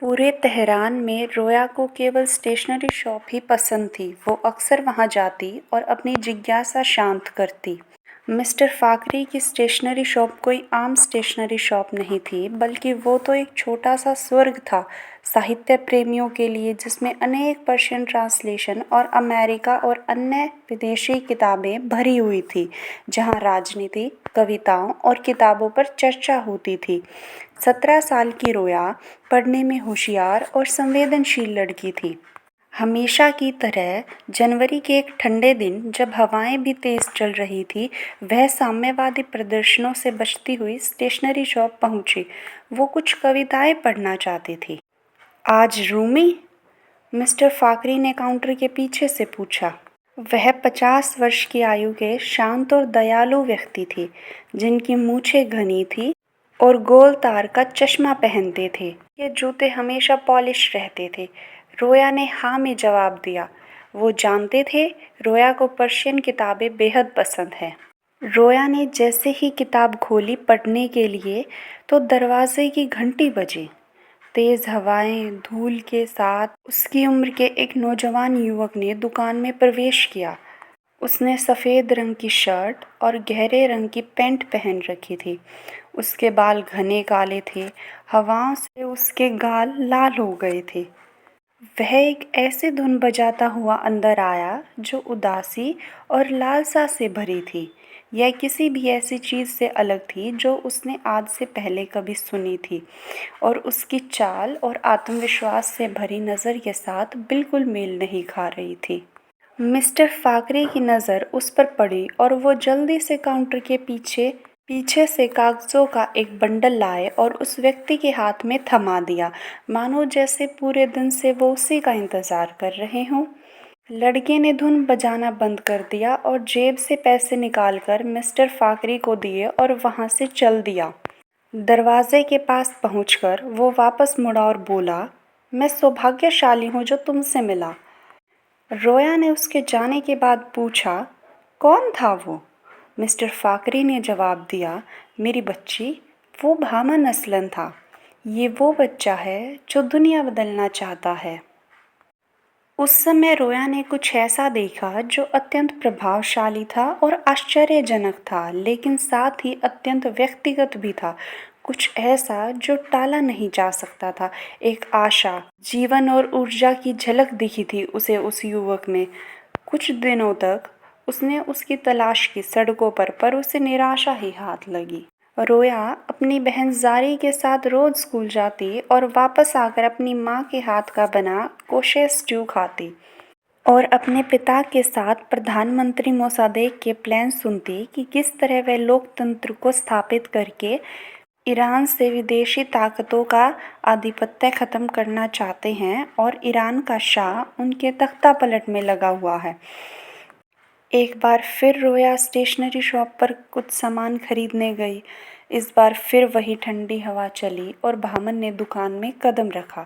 पूरे तेहरान में रोया को केवल स्टेशनरी शॉप ही पसंद थी। वो अक्सर वहाँ जाती और अपनी जिज्ञासा शांत करती। मिस्टर फाकरी की स्टेशनरी शॉप कोई आम स्टेशनरी शॉप नहीं थी, बल्कि वो तो एक छोटा सा स्वर्ग था साहित्य प्रेमियों के लिए, जिसमें अनेक पर्शियन ट्रांसलेशन और अमेरिका और अन्य विदेशी किताबें भरी हुई थी, जहाँ राजनीति, कविताओं और किताबों पर चर्चा होती थी। 17 साल की रोया पढ़ने में होशियार और संवेदनशील लड़की थी। हमेशा की तरह जनवरी के एक ठंडे दिन, जब हवाएं भी तेज चल रही थी, वह साम्यवादी प्रदर्शनों से बचती हुई स्टेशनरी शॉप पहुंची। वो कुछ कविताएं पढ़ना चाहती थी। आज रूमी? मिस्टर फाकरी ने काउंटर के पीछे से पूछा। वह 50 वर्ष की आयु के शांत और दयालु व्यक्ति थे, जिनकी मूछें घनी थी और गोल तार का चश्मा पहनते थे। ये जूते हमेशा पॉलिश रहते थे। रोया ने हाँ में जवाब दिया। वो जानते थे रोया को पर्शियन किताबें बेहद पसंद हैं। रोया ने जैसे ही किताब खोली पढ़ने के लिए, तो दरवाजे की घंटी बजी। तेज हवाएं, धूल के साथ उसकी उम्र के एक नौजवान युवक ने दुकान में प्रवेश किया। उसने सफ़ेद रंग की शर्ट और गहरे रंग की पैंट पहन रखी थी। उसके बाल घने काले थे, हवाओं से उसके गाल लाल हो गए थे। वह एक ऐसी धुन बजाता हुआ अंदर आया जो उदासी और लालसा से भरी थी। यह किसी भी ऐसी चीज़ से अलग थी जो उसने आज से पहले कभी सुनी थी, और उसकी चाल और आत्मविश्वास से भरी नज़र के साथ बिल्कुल मेल नहीं खा रही थी। मिस्टर फाकरे की नज़र उस पर पड़ी और वो जल्दी से काउंटर के पीछे पीछे से कागज़ों का एक बंडल लाए और उस व्यक्ति के हाथ में थमा दिया, मानो जैसे पूरे दिन से वो उसी का इंतज़ार कर रहे हों। लड़के ने धुन बजाना बंद कर दिया और जेब से पैसे निकालकर मिस्टर फाकरी को दिए और वहाँ से चल दिया। दरवाजे के पास पहुंचकर वो वापस मुड़ा और बोला, मैं सौभाग्यशाली हूँ जो तुमसे मिला। रोया ने उसके जाने के बाद पूछा, कौन था वो? मिस्टर फाकरी ने जवाब दिया, मेरी बच्ची, वो भामन असलन था। ये वो बच्चा है जो दुनिया बदलना चाहता है। उस समय रोया ने कुछ ऐसा देखा जो अत्यंत प्रभावशाली था और आश्चर्यजनक था, लेकिन साथ ही अत्यंत व्यक्तिगत भी था। कुछ ऐसा जो टाला नहीं जा सकता था। एक आशा, जीवन और ऊर्जा की झलक दिखी थी उसे उस युवक में। कुछ दिनों तक उसने उसकी तलाश की सड़कों पर उसे निराशा ही हाथ लगी। रोया अपनी बहन ज़ारी के साथ रोज़ स्कूल जाती और वापस आकर अपनी माँ के हाथ का बना कोशे स्ट्यू खाती, और अपने पिता के साथ प्रधानमंत्री मोसादेक के प्लान सुनती कि किस तरह वे लोकतंत्र को स्थापित करके ईरान से विदेशी ताकतों का आधिपत्य ख़त्म करना चाहते हैं, और ईरान का शाह उनके तख्ता पलट में लगा हुआ है। एक बार फिर रोया स्टेशनरी शॉप पर कुछ सामान खरीदने गई। इस बार फिर वही ठंडी हवा चली और भामन ने दुकान में कदम रखा,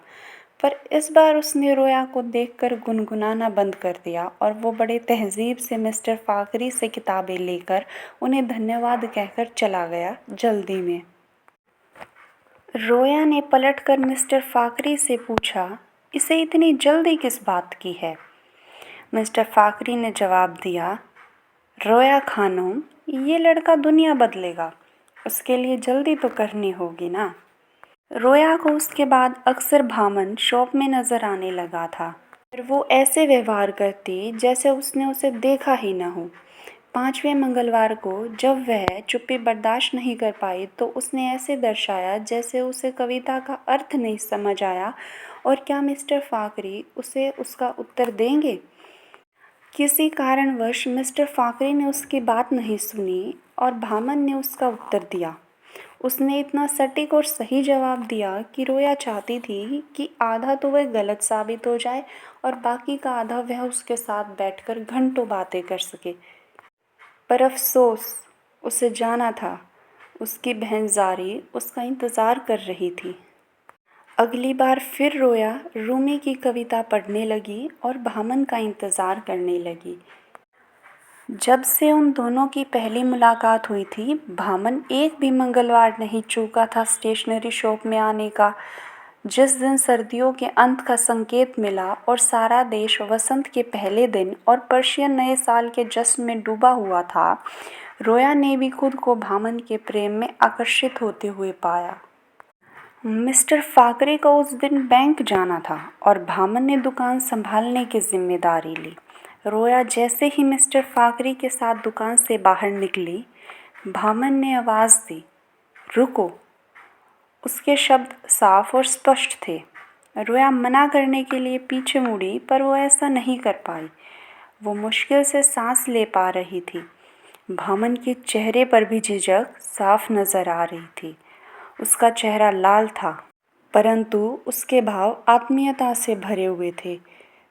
पर इस बार उसने रोया को देखकर गुनगुनाना बंद कर दिया और वो बड़े तहजीब से मिस्टर फाकरी से किताबें लेकर उन्हें धन्यवाद कहकर चला गया, जल्दी में। रोया ने पलटकर मिस्टर फाकरी से पूछा, इसे इतनी जल्दी किस बात की है? मिस्टर फाकरी ने जवाब दिया, रोया खानम, ये लड़का दुनिया बदलेगा, उसके लिए जल्दी तो करनी होगी ना। रोया को उसके बाद अक्सर भामन शॉप में नज़र आने लगा था, पर वो ऐसे व्यवहार करती जैसे उसने उसे देखा ही न हो। 5वें मंगलवार को जब वह चुप्पी बर्दाश्त नहीं कर पाई, तो उसने ऐसे दर्शाया जैसे उसे कविता का अर्थ नहीं समझ आया, और क्या मिस्टर फाकरी उसे उसका उत्तर देंगे? किसी कारणवश मिस्टर फाकरी ने उसकी बात नहीं सुनी और भामन ने उसका उत्तर दिया। उसने इतना सटीक और सही जवाब दिया कि रोया चाहती थी कि आधा तो वह गलत साबित हो जाए और बाकी का आधा वह उसके साथ बैठकर घंटों बातें कर सके। पर अफसोस, उसे जाना था। उसकी बहन ज़ारी उसका इंतज़ार कर रही थी। अगली बार फिर रोया रूमी की कविता पढ़ने लगी और भामन का इंतज़ार करने लगी। जब से उन दोनों की पहली मुलाकात हुई थी, भामन एक भी मंगलवार नहीं चूका था स्टेशनरी शॉप में आने का। जिस दिन सर्दियों के अंत का संकेत मिला और सारा देश वसंत के पहले दिन और पर्शियन नए साल के जश्न में डूबा हुआ था, रोया ने भी खुद को भामन के प्रेम में आकर्षित होते हुए पाया। मिस्टर फाकरे को उस दिन बैंक जाना था और भामन ने दुकान संभालने की जिम्मेदारी ली। रोया जैसे ही मिस्टर फाकरे के साथ दुकान से बाहर निकली, भामन ने आवाज़ दी, रुको। उसके शब्द साफ और स्पष्ट थे। रोया मना करने के लिए पीछे मुड़ी, पर वो ऐसा नहीं कर पाई। वो मुश्किल से सांस ले पा रही थी। भामन के चेहरे पर भी झिझक साफ नजर आ रही थी। उसका चेहरा लाल था, परंतु उसके भाव आत्मीयता से भरे हुए थे।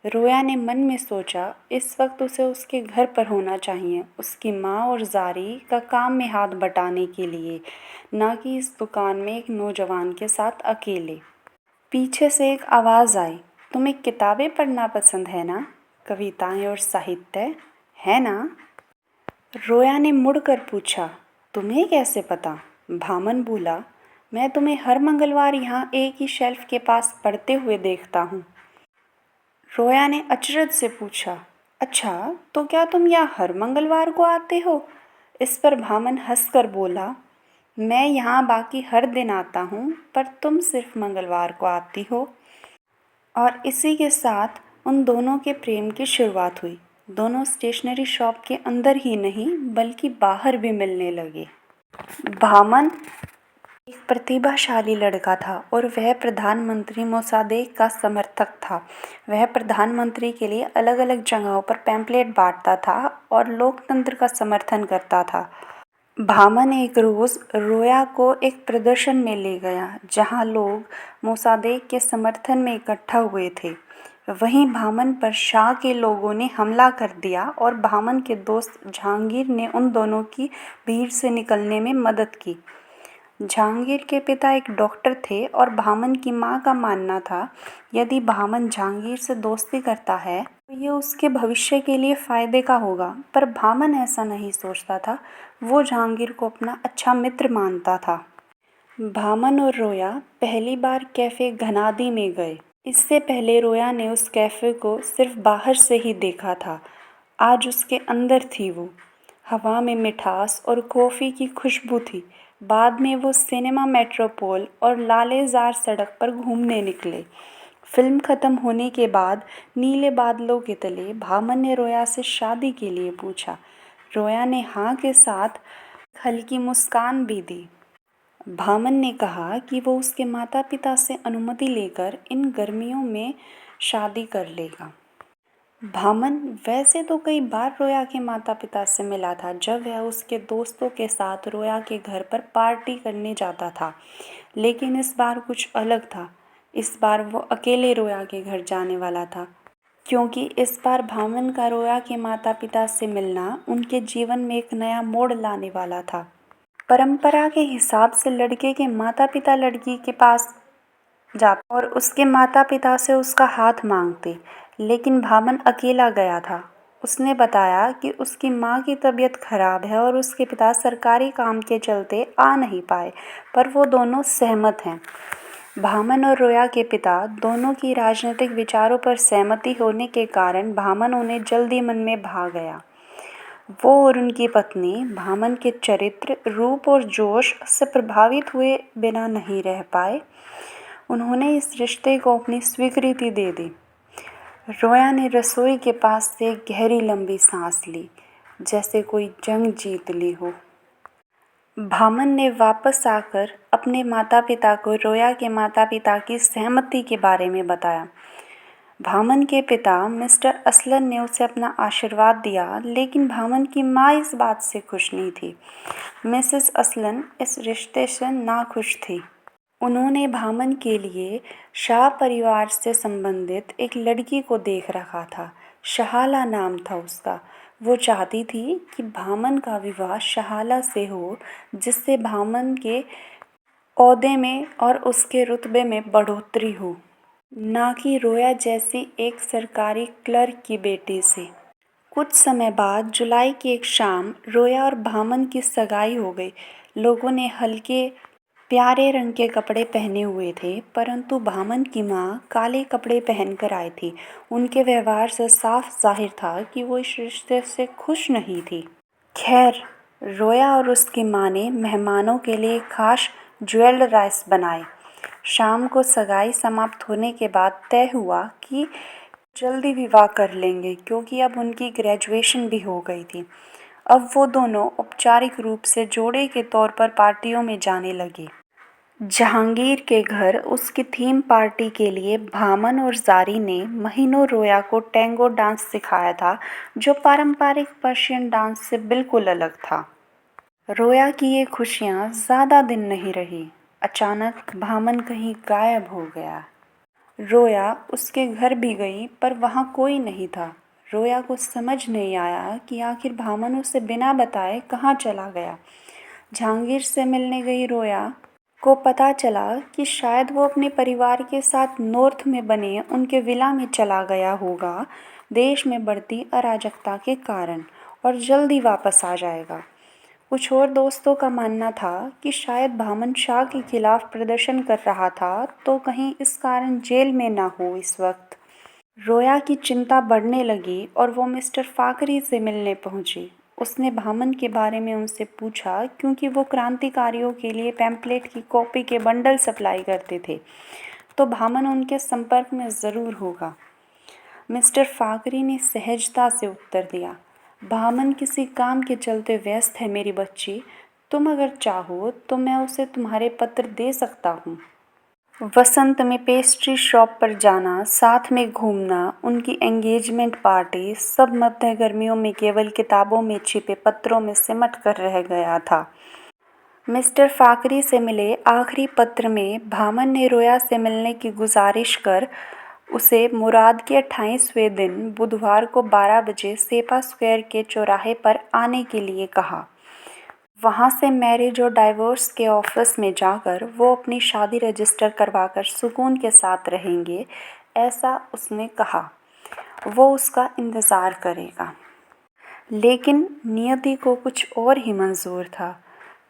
रोया ने मन में सोचा, इस वक्त उसे उसके घर पर होना चाहिए, उसकी माँ और ज़ारी का काम में हाथ बटाने के लिए, ना कि इस दुकान में एक नौजवान के साथ अकेले। पीछे से एक आवाज़ आई, तुम्हें किताबें पढ़ना पसंद है ना? कविताएं और साहित्य, है ना? रोया ने मुड़कर पूछा, तुम्हें कैसे पता? भामन बोला, मैं तुम्हें हर मंगलवार यहाँ एक ही शेल्फ के पास पढ़ते हुए देखता हूँ। रोया ने अचरज से पूछा, अच्छा, तो क्या तुम यहाँ हर मंगलवार को आते हो? इस पर भामन हंसकर बोला, मैं यहाँ बाकी हर दिन आता हूँ, पर तुम सिर्फ मंगलवार को आती हो। और इसी के साथ उन दोनों के प्रेम की शुरुआत हुई। दोनों स्टेशनरी शॉप के अंदर ही नहीं, बल्कि बाहर भी मिलने लगे। भामन एक प्रतिभाशाली लड़का था और वह प्रधानमंत्री मोसादेक का समर्थक था। वह प्रधानमंत्री के लिए अलग अलग जगहों पर पैम्पलेट बांटता था और लोकतंत्र का समर्थन करता था। भामन एक रोज़ रोया को एक प्रदर्शन में ले गया जहां लोग मोसादेक के समर्थन में इकट्ठा हुए थे। वहीं भामन पर शाह के लोगों ने हमला कर दिया और भामन के दोस्त जहांगीर ने उन दोनों की भीड़ से निकलने में मदद की। जहांगीर के पिता एक डॉक्टर थे और भामन की मां का मानना था, यदि भामन जहांगीर से दोस्ती करता है तो ये उसके भविष्य के लिए फ़ायदे का होगा। पर भामन ऐसा नहीं सोचता था। वो जहांगीर को अपना अच्छा मित्र मानता था। भामन और रोया पहली बार कैफ़े घनादी में गए। इससे पहले रोया ने उस कैफ़े को सिर्फ बाहर से ही देखा था। आज उसके अंदर थी वो। हवा में मिठास और कॉफ़ी की खुशबू थी। बाद में वो सिनेमा मेट्रोपोल और लालेज़ार सड़क पर घूमने निकले। फिल्म ख़त्म होने के बाद नीले बादलों के तले भामन ने रोया से शादी के लिए पूछा। रोया ने हाँ के साथ हल्की मुस्कान भी दी। भामन ने कहा कि वो उसके माता पिता से अनुमति लेकर इन गर्मियों में शादी कर लेगा। भामन वैसे तो कई बार रोया के माता पिता से मिला था जब वह उसके दोस्तों के साथ रोया के घर पर पार्टी करने जाता था, लेकिन इस बार कुछ अलग था। इस बार वो अकेले रोया के घर जाने वाला था, क्योंकि इस बार भामन का रोया के माता पिता से मिलना उनके जीवन में एक नया मोड़ लाने वाला था। परंपरा के हिसाब से लड़के के माता पिता लड़की के पास जाते और उसके माता पिता से उसका हाथ मांगते, लेकिन भामन अकेला गया था। उसने बताया कि उसकी माँ की तबीयत खराब है और उसके पिता सरकारी काम के चलते आ नहीं पाए, पर वो दोनों सहमत हैं। भामन और रोया के पिता दोनों की राजनीतिक विचारों पर सहमति होने के कारण भामन उन्हें जल्दी मन में भा गया। वो और उनकी पत्नी भामन के चरित्र, रूप और जोश से प्रभावित हुए बिना नहीं रह पाए। उन्होंने इस रिश्ते को अपनी स्वीकृति दे दी। रोया ने रसोई के पास से गहरी लंबी सांस ली, जैसे कोई जंग जीत ली हो। भामन ने वापस आकर अपने माता पिता को रोया के माता पिता की सहमति के बारे में बताया। भामन के पिता मिस्टर असलन ने उसे अपना आशीर्वाद दिया, लेकिन भामन की माँ इस बात से खुश नहीं थी। मिसेस असलन इस रिश्ते से नाखुश थी। उन्होंने भामन के लिए शाह परिवार से संबंधित एक लड़की को देख रखा था। शहाला नाम था उसका। वो चाहती थी कि भामन का विवाह शहाला से हो, जिससे भामन के ओहदे में और उसके रुतबे में बढ़ोतरी हो, ना कि रोया जैसी एक सरकारी क्लर्क की बेटी से। कुछ समय बाद जुलाई की एक शाम रोया और भामन की सगाई हो गई। लोगों ने हल्के प्यारे रंग के कपड़े पहने हुए थे, परंतु भामन की माँ काले कपड़े पहनकर आई थी। उनके व्यवहार से साफ जाहिर था कि वो इस रिश्ते से खुश नहीं थी। खैर, रोया और उसकी माँ ने मेहमानों के लिए खास ज्वेल्ड राइस बनाए। शाम को सगाई समाप्त होने के बाद तय हुआ कि जल्दी विवाह कर लेंगे, क्योंकि अब उनकी ग्रेजुएशन भी हो गई थी। अब वो दोनों औपचारिक रूप से जोड़े के तौर पर पार्टियों में जाने लगे। जहांगीर के घर उसकी थीम पार्टी के लिए भामन और ज़ारी ने महीनों रोया को टैंगो डांस सिखाया था, जो पारंपरिक पर्शियन डांस से बिल्कुल अलग था। रोया की ये खुशियाँ ज़्यादा दिन नहीं रही। अचानक भामन कहीं गायब हो गया। रोया उसके घर भी गई, पर वहाँ कोई नहीं था। रोया को समझ नहीं आया कि आखिर भामन उसे बिना बताए कहाँ चला गया। जहांगीर से मिलने गई रोया को पता चला कि शायद वो अपने परिवार के साथ नॉर्थ में बने उनके विला में चला गया होगा, देश में बढ़ती अराजकता के कारण, और जल्दी वापस आ जाएगा। कुछ और दोस्तों का मानना था कि शायद भामन शाह के खिलाफ प्रदर्शन कर रहा था, तो कहीं इस कारण जेल में ना हो इस वक्त। रोया की चिंता बढ़ने लगी और वो मिस्टर फाकरी से मिलने पहुंची। उसने भामन के बारे में उनसे पूछा, क्योंकि वो क्रांतिकारियों के लिए पैम्पलेट की कॉपी के बंडल सप्लाई करते थे, तो भामन उनके संपर्क में ज़रूर होगा। मिस्टर फाकरी ने सहजता से उत्तर दिया, भामन किसी काम के चलते व्यस्त है मेरी बच्ची। तुम अगर चाहो तो मैं उसे तुम्हारे पत्र दे सकता हूँ। वसंत में पेस्ट्री शॉप पर जाना, साथ में घूमना, उनकी एंगेजमेंट पार्टी, सब मध्य गर्मियों में केवल किताबों में छिपे पत्रों में सिमट कर रह गया था। मिस्टर फाकरी से मिले आखिरी पत्र में भामन ने रोया से मिलने की गुजारिश कर उसे मुराद के 28वें दिन बुधवार को 12 बजे सेपा स्क्वायर के चौराहे पर आने के लिए कहा। वहाँ से मैरिज और डाइवोर्स के ऑफिस में जाकर वो अपनी शादी रजिस्टर करवाकर सुकून के साथ रहेंगे, ऐसा उसने कहा। वो उसका इंतज़ार करेगा। लेकिन नियति को कुछ और ही मंजूर था।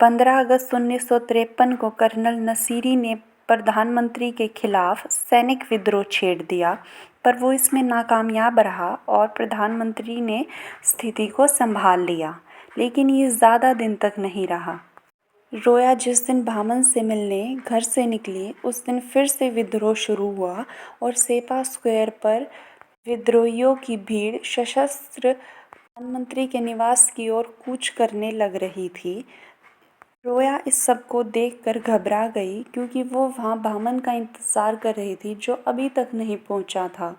15 अगस्त 1953 को कर्नल नसीरी ने प्रधानमंत्री के खिलाफ सैनिक विद्रोह छेड़ दिया, पर वो इसमें नाकामयाब रहा और प्रधानमंत्री ने स्थिति को संभाल लिया। लेकिन ये ज़्यादा दिन तक नहीं रहा। रोया जिस दिन भामन से मिलने घर से निकली, उस दिन फिर से विद्रोह शुरू हुआ और सेपा स्क्वायर पर विद्रोहियों की भीड़ सशस्त्र प्रधानमंत्री के निवास की ओर कूच करने लग रही थी। रोया इस सब को देखकर घबरा गई, क्योंकि वो वहाँ भामन का इंतज़ार कर रही थी, जो अभी तक नहीं पहुँचा था।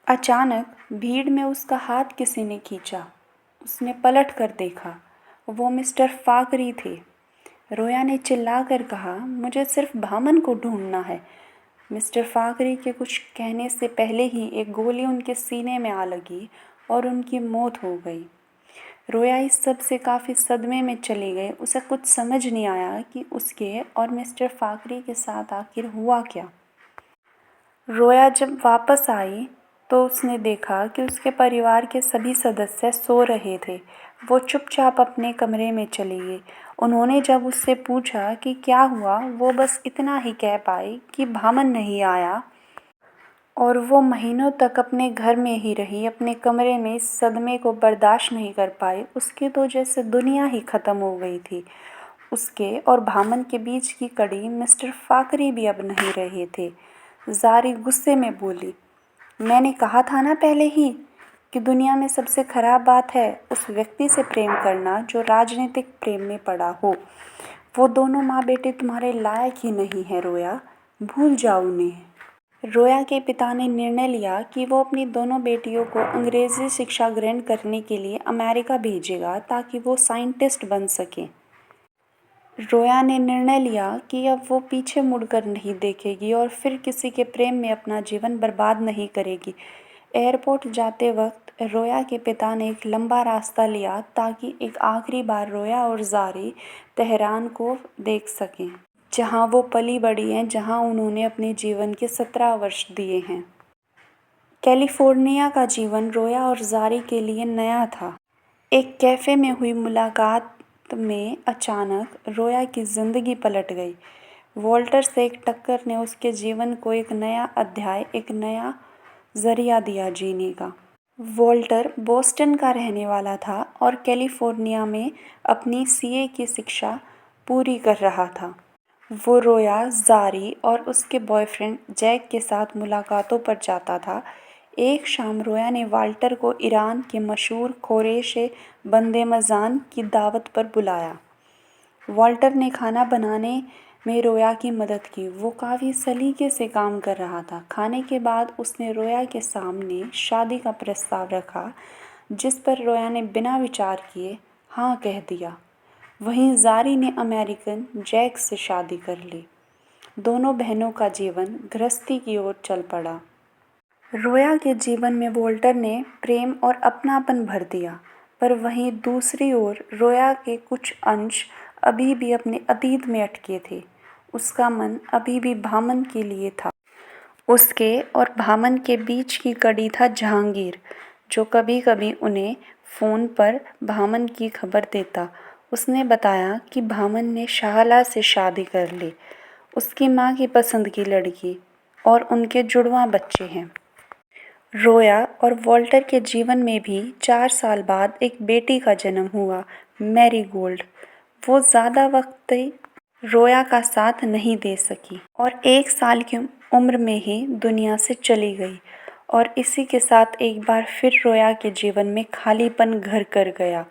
अचानक भीड़ में उसका हाथ किसी ने खींचा। उसने पलट कर देखा। वो मिस्टर फाकरी थे। रोया ने चिल्लाकर कहा, मुझे सिर्फ भामन को ढूंढना है। मिस्टर फाकरी के कुछ कहने से पहले ही एक गोली उनके सीने में आ लगी और उनकी मौत हो गई। रोया इस सब से काफ़ी सदमे में चली गई। उसे कुछ समझ नहीं आया कि उसके और मिस्टर फाकरी के साथ आखिर हुआ क्या। रोया जब वापस आई तो उसने देखा कि उसके परिवार के सभी सदस्य सो रहे थे। वो चुपचाप अपने कमरे में चली गई। उन्होंने जब उससे पूछा कि क्या हुआ, वो बस इतना ही कह पाई कि भामन नहीं आया, और वो महीनों तक अपने घर में ही रही, अपने कमरे में। इस सदमे को बर्दाश्त नहीं कर पाई। उसकी तो जैसे दुनिया ही ख़त्म हो गई थी। उसके और भामन के बीच की कड़ी मिस्टर फाकरी भी अब नहीं रहे थे। ज़ारी गुस्से में बोली, मैंने कहा था ना पहले ही कि दुनिया में सबसे खराब बात है उस व्यक्ति से प्रेम करना जो राजनीतिक प्रेम में पड़ा हो। वो दोनों माँ बेटे तुम्हारे लायक ही नहीं है रोया, भूल जाओ उन्हें। रोया के पिता ने निर्णय लिया कि वो अपनी दोनों बेटियों को अंग्रेज़ी शिक्षा ग्रहण करने के लिए अमेरिका भेजेगा, ताकि वो साइंटिस्ट बन सकें। रोया ने निर्णय लिया कि अब वो पीछे मुड़कर नहीं देखेगी और फिर किसी के प्रेम में अपना जीवन बर्बाद नहीं करेगी। एयरपोर्ट जाते वक्त रोया के पिता ने एक लंबा रास्ता लिया, ताकि एक आखिरी बार रोया और ज़ारी तेहरान को देख सकें, जहां वो पली बड़ी हैं, जहां उन्होंने अपने जीवन के 17 वर्ष दिए हैं। कैलिफोर्निया का जीवन रोया और ज़ारी के लिए नया था। एक कैफ़े में हुई मुलाकात में अचानक रोया की ज़िंदगी पलट गई। वॉल्टर से एक टक्कर ने उसके जीवन को एक नया अध्याय, एक नया ज़रिया दिया जीने का। वॉल्टर बोस्टन का रहने वाला था और कैलिफोर्निया में अपनी सीए की शिक्षा पूरी कर रहा था। वो रोया, ज़ारी और उसके बॉयफ्रेंड जैक के साथ मुलाकातों पर जाता था। एक शाम रोया ने वाल्टर को ईरान के मशहूर ख़ोरेश बंदे-मज़ान की दावत पर बुलाया। वॉल्टर ने खाना बनाने में रोया की मदद की। वो काफ़ी सलीके से काम कर रहा था। खाने के बाद उसने रोया के सामने शादी का प्रस्ताव रखा, जिस पर रोया ने बिना विचार किए हाँ कह दिया। वहीं ज़ारी ने अमेरिकन जैक से शादी कर ली। दोनों बहनों का जीवन गृहस्थी की ओर चल पड़ा। रोया के जीवन में वॉल्टर ने प्रेम और अपनापन भर दिया, पर वहीं दूसरी ओर रोया के कुछ अंश अभी भी अपने अतीत में अटके थे। उसका मन अभी भी भामन के लिए था। उसके और भामन के बीच की कड़ी था जहांगीर, जो कभी कभी उन्हें फ़ोन पर भामन की खबर देता। उसने बताया कि भामन ने शाहला से शादी कर ली, उसकी माँ की पसंद की लड़की, और उनके जुड़वां बच्चे हैं। रोया और वॉल्टर के जीवन में भी 4 साल बाद एक बेटी का जन्म हुआ, मैरीगोल्ड। वो ज़्यादा वक्त रोया का साथ नहीं दे सकी और 1 साल की उम्र में ही दुनिया से चली गई। और इसी के साथ एक बार फिर रोया के जीवन में खालीपन घर कर गया।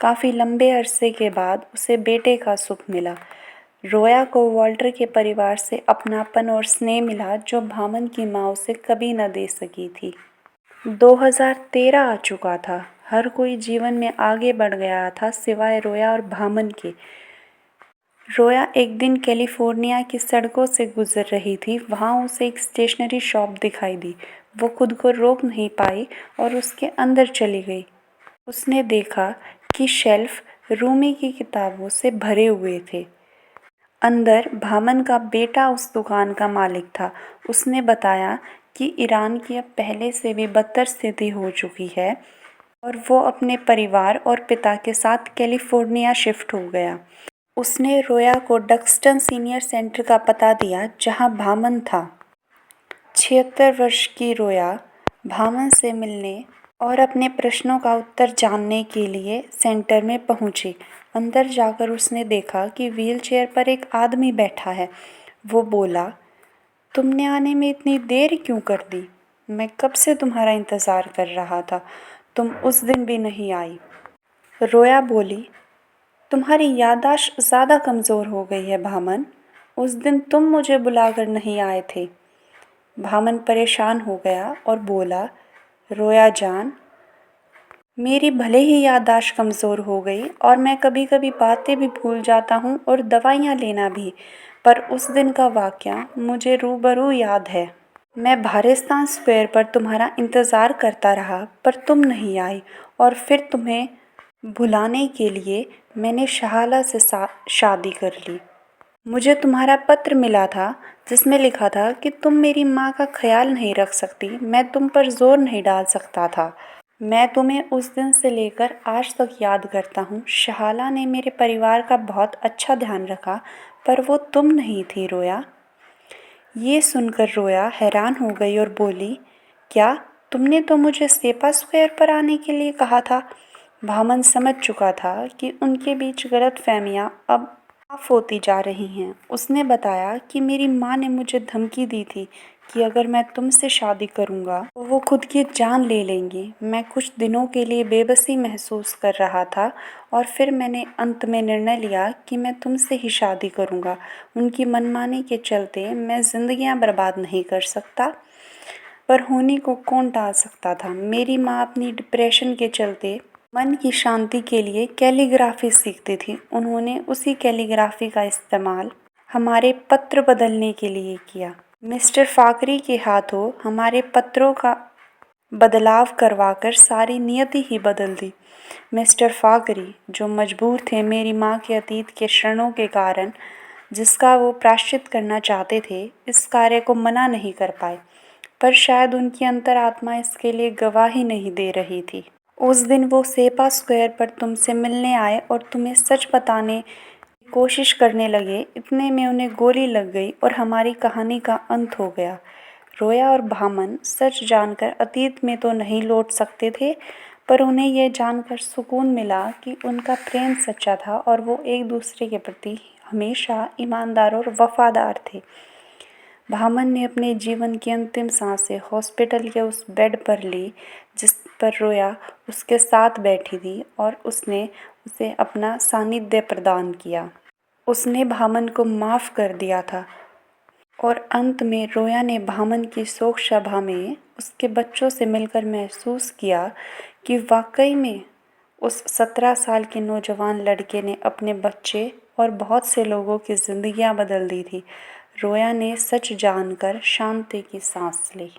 काफ़ी लंबे अरसे के बाद उसे बेटे का सुख मिला। रोया को वॉल्टर के परिवार से अपनापन और स्नेह मिला, जो भामन की माँ उसे कभी न दे सकी थी। 2013 आ चुका था। हर कोई जीवन में आगे बढ़ गया था सिवाय रोया और भामन के। रोया एक दिन कैलिफोर्निया की सड़कों से गुजर रही थी। वहाँ उसे एक स्टेशनरी शॉप दिखाई दी। वो खुद को रोक नहीं पाई और उसके अंदर चली गई। उसने देखा कि शेल्फ रूमी की किताबों से भरे हुए थे। अंदर भामन का बेटा उस दुकान का मालिक था। उसने बताया कि ईरान की अब पहले से भी बदतर स्थिति हो चुकी है और वो अपने परिवार और पिता के साथ कैलिफोर्निया शिफ्ट हो गया। उसने रोया को डक्स्टन सीनियर सेंटर का पता दिया, जहां भामन था। 76 वर्ष की रोया भामन से मिलने और अपने प्रश्नों का उत्तर जानने के लिए सेंटर में पहुंची। अंदर जाकर उसने देखा कि व्हीलचेयर पर एक आदमी बैठा है। वो बोला, तुमने आने में इतनी देर क्यों कर दी? मैं कब से तुम्हारा इंतज़ार कर रहा था, तुम उस दिन भी नहीं आई। रोया बोली, तुम्हारी याददाश्त ज़्यादा कमज़ोर हो गई है भामन। उस दिन तुम मुझे बुलाकर नहीं आए थे। भामन परेशान हो गया और बोला, रोया जान, मेरी भले ही याददाश्त कमज़ोर हो गई और मैं कभी कभी बातें भी भूल जाता हूँ और दवाइयाँ लेना भी, पर उस दिन का वाक़या मुझे रूबरू याद है। मैं भारिस्तान स्क्वायर पर तुम्हारा इंतज़ार करता रहा, पर तुम नहीं आई, और फिर तुम्हें भुलाने के लिए मैंने शाहला से शादी कर ली। मुझे तुम्हारा पत्र मिला था, जिसमें लिखा था कि तुम मेरी माँ का ख्याल नहीं रख सकती। मैं तुम पर जोर नहीं डाल सकता था। मैं तुम्हें उस दिन से लेकर आज तक याद करता हूँ। शाहला ने मेरे परिवार का बहुत अच्छा ध्यान रखा, पर वो तुम नहीं थी रोया। ये सुनकर रोया हैरान हो गई और बोली, क्या तुमने तो मुझे सेपा स्क्वायर पर आने के लिए कहा था। भामन समझ चुका था कि उनके बीच गलतफहमियां अब साफ होती जा रही हैं। उसने बताया कि मेरी माँ ने मुझे धमकी दी थी कि अगर मैं तुमसे शादी करूँगा तो वो खुद की जान ले लेंगी। मैं कुछ दिनों के लिए बेबसी महसूस कर रहा था और फिर मैंने अंत में निर्णय लिया कि मैं तुमसे ही शादी करूँगा। उनकी मनमानी के चलते मैं ज़िंदगियाँ बर्बाद नहीं कर सकता, पर होनी को कौन टाल सकता था। मेरी माँ अपनी डिप्रेशन के चलते मन की शांति के लिए कैलीग्राफी सीखती थी। उन्होंने उसी कैलीग्राफी का इस्तेमाल हमारे पत्र बदलने के लिए किया। मिस्टर फाकरी के हाथों हमारे पत्रों का बदलाव करवाकर सारी नियति ही बदल दी। मिस्टर फाकरी, जो मजबूर थे मेरी माँ के अतीत के क्षणों के कारण, जिसका वो प्रायश्चित करना चाहते थे, इस कार्य को मना नहीं कर पाए, पर शायद उनकी अंतरात्मा इसके लिए गवाही नहीं दे रही थी। उस दिन वो सेपा स्क्वायर पर तुमसे मिलने आए और तुम्हें सच बताने की कोशिश करने लगे, इतने में उन्हें गोली लग गई और हमारी कहानी का अंत हो गया। रोया और भामन सच जानकर अतीत में तो नहीं लौट सकते थे, पर उन्हें यह जानकर सुकून मिला कि उनका प्रेम सच्चा था और वो एक दूसरे के प्रति हमेशा ईमानदार और वफादार थे। भामन ने अपने जीवन की अंतिम सांसें हॉस्पिटल के उस बेड पर ली जिस पर रोया उसके साथ बैठी थी, और उसने उसे अपना सानिध्य प्रदान किया। उसने भामन को माफ़ कर दिया था, और अंत में रोया ने भामन की शोक सभा में उसके बच्चों से मिलकर महसूस किया कि वाकई में उस 17 साल के नौजवान लड़के ने अपने बच्चे और बहुत से लोगों की जिंदगियां बदल दी थी। रोया ने सच जानकर शांति की सांस ली।